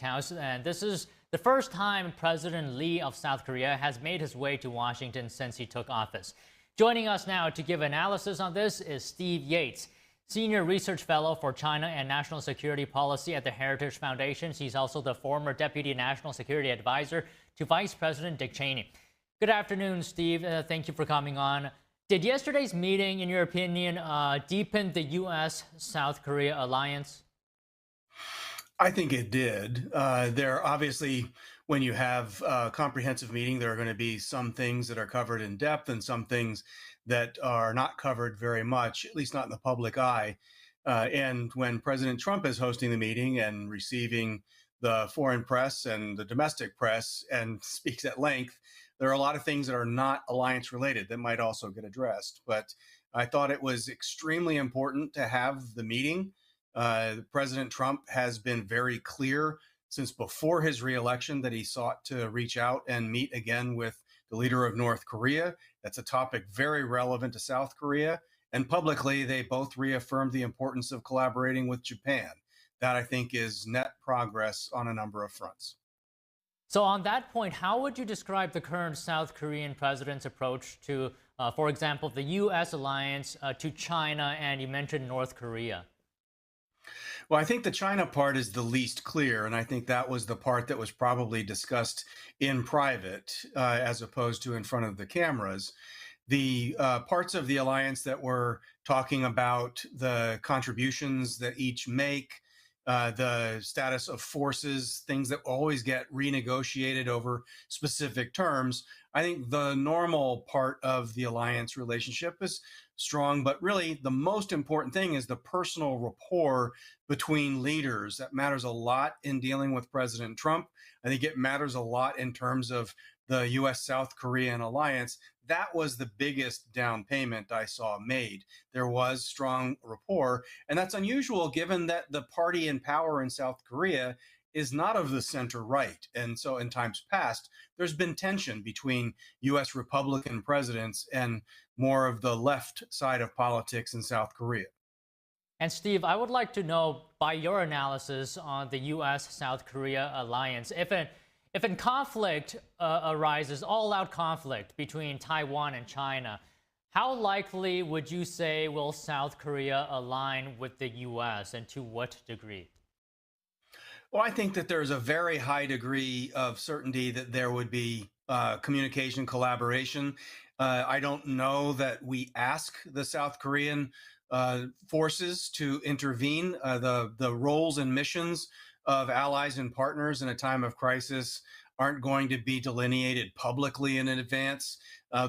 White House, and this is the first time President Lee of South Korea has made his way to Washington since he took office. Joining us now to give analysis on this is Steve Yates, Senior Research Fellow for China and National Security Policy at the Heritage Foundation. He's also the former Deputy National Security Advisor to Vice President Dick Cheney. Good afternoon, Steve. Thank you for coming on. Did yesterday's meeting, in your opinion, deepen the U.S.-South Korea alliance? I think it did. There obviously, when you have a comprehensive meeting, there are going to be some things that are covered in depth and some things that are not covered very much, at least not in the public eye. And when President Trump is hosting the meeting and receiving the foreign press and the domestic press and speaks at length, there are a lot of things that are not alliance related that might also get addressed. But I thought it was extremely important to have the meeting. President Trump has been very clear since before his reelection that he sought to reach out and meet again with the leader of North Korea. That's a topic very relevant to South Korea. And publicly, they both reaffirmed the importance of collaborating with Japan. That, I think, is net progress on a number of fronts. So on that point, how would you describe the current South Korean president's approach to, for example, the U.S. alliance to China, and you mentioned North Korea? Well, I think the China part is the least clear, and I think that was the part that was probably discussed in private as opposed to in front of the cameras. The parts of the alliance that were talking about the contributions that each make, the status of forces, things that always get renegotiated over specific terms. I think the normal part of the alliance relationship is strong, but really the most important thing is the personal rapport between leaders. That matters a lot in dealing with President Trump. I think it matters a lot in terms of the U.S.-South Korean alliance. That was the biggest down payment I saw made. There was strong rapport, and that's unusual given that the party in power in South Korea is not of the center right. And so in times past, there's been tension between U.S. Republican presidents and more of the left side of politics in South Korea. And Steve, I would like to know, by your analysis on the U.S.-South Korea alliance, if a conflict arises, all-out conflict between Taiwan and China, how likely would you say will South Korea align with the U.S., and to what degree? Well, I think that there's a very high degree of certainty that there would be communication collaboration. I don't know that we ask the South Korean forces to intervene. The roles and missions of allies and partners in a time of crisis aren't going to be delineated publicly in advance.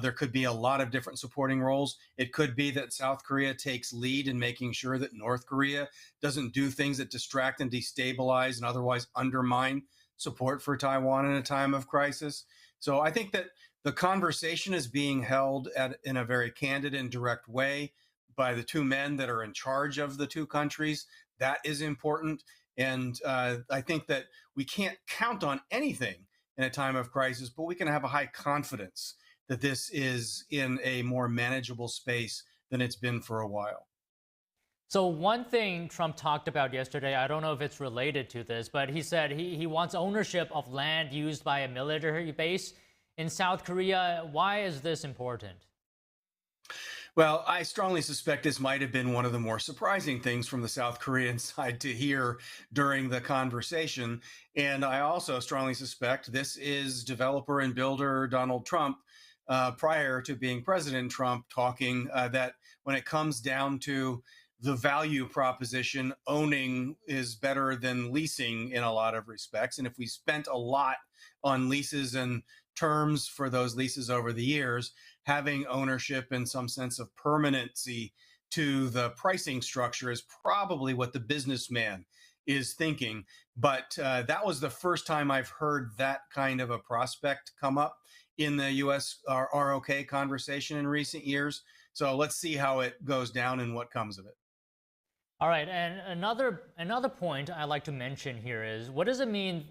There could be a lot of different supporting roles. It could be that South Korea takes lead in making sure that North Korea doesn't do things that distract and destabilize and otherwise undermine support for Taiwan in a time of crisis. So I think that the conversation is being held in a very candid and direct way by the two men that are in charge of the two countries. That is important. And I think that we can't count on anything in a time of crisis, but we can have a high confidence that this is in a more manageable space than it's been for a while. So one thing Trump talked about yesterday, I don't know if it's related to this, but he said he wants ownership of land used by a military base in South Korea. Why is this important? Well, I strongly suspect this might have been one of the more surprising things from the South Korean side to hear during the conversation. And I also strongly suspect this is developer and builder Donald Trump, prior to being President Trump, talking that when it comes down to the value proposition, owning is better than leasing in a lot of respects. And if we spent a lot on leases and terms for those leases over the years, having ownership and some sense of permanency to the pricing structure is probably what the businessman is thinking. But that was the first time I've heard that kind of a prospect come up in the US-ROK conversation in recent years. So let's see how it goes down and what comes of it. All right, and another point I'd like to mention here is, what does it mean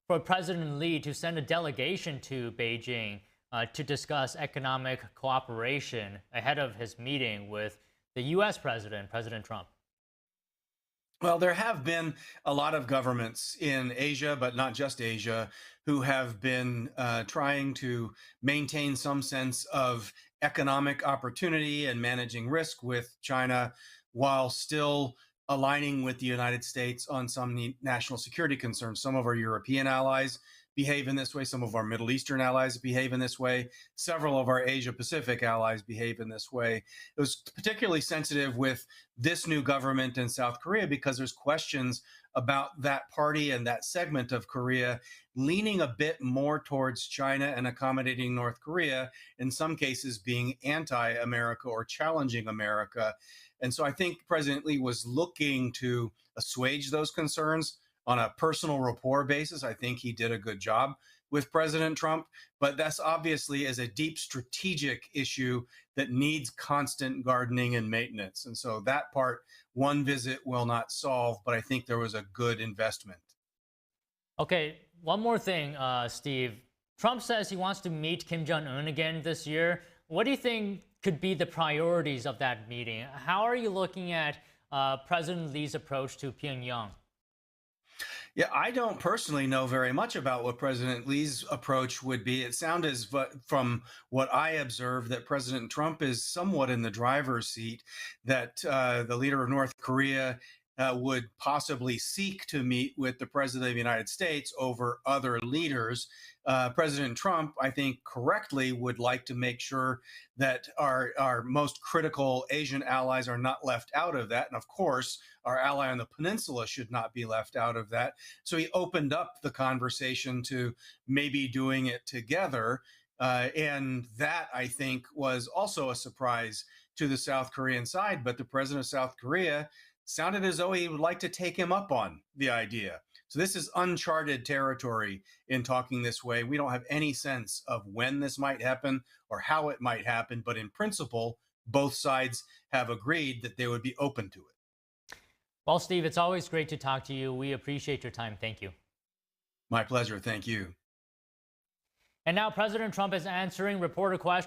for President Lee to send a delegation to Beijing to discuss economic cooperation ahead of his meeting with the U.S. President Trump? Well, there have been a lot of governments in Asia, but not just Asia, who have been trying to maintain some sense of economic opportunity and managing risk with China while still aligning with the United States on some national security concerns. Some of our European allies behave in this way. Some of our Middle Eastern allies behave in this way. Several of our Asia Pacific allies behave in this way. It was particularly sensitive with this new government in South Korea because there's questions about that party and that segment of Korea leaning a bit more towards China and accommodating North Korea, in some cases being anti-America or challenging America. And so I think President Lee was looking to assuage those concerns on a personal rapport basis. I think he did a good job with President Trump, but that's obviously is a deep strategic issue that needs constant gardening and maintenance. And so that part, one visit will not solve, but I think there was a good investment. Okay, one more thing, Steve. Trump says he wants to meet Kim Jong-un again this year. What do you think could be the priorities of that meeting? How are you looking at President Lee's approach to Pyongyang? Yeah, I don't personally know very much about what President Lee's approach would be. It sounds as from what I observed that President Trump is somewhat in the driver's seat, that the leader of North Korea would possibly seek to meet with the president of the United States over other leaders. President Trump, I think correctly, would like to make sure that our most critical Asian allies are not left out of that. And of course, our ally on the peninsula should not be left out of that. So he opened up the conversation to maybe doing it together. And that, I think, was also a surprise to the South Korean side. But the president of South Korea sounded as though he would like to take him up on the idea. So this is uncharted territory in talking this way. We don't have any sense of when this might happen or how it might happen, but in principle, both sides have agreed that they would be open to it. Well, Steve, it's always great to talk to you. We appreciate your time. Thank you. My pleasure. Thank you. And now President Trump is answering reporter questions.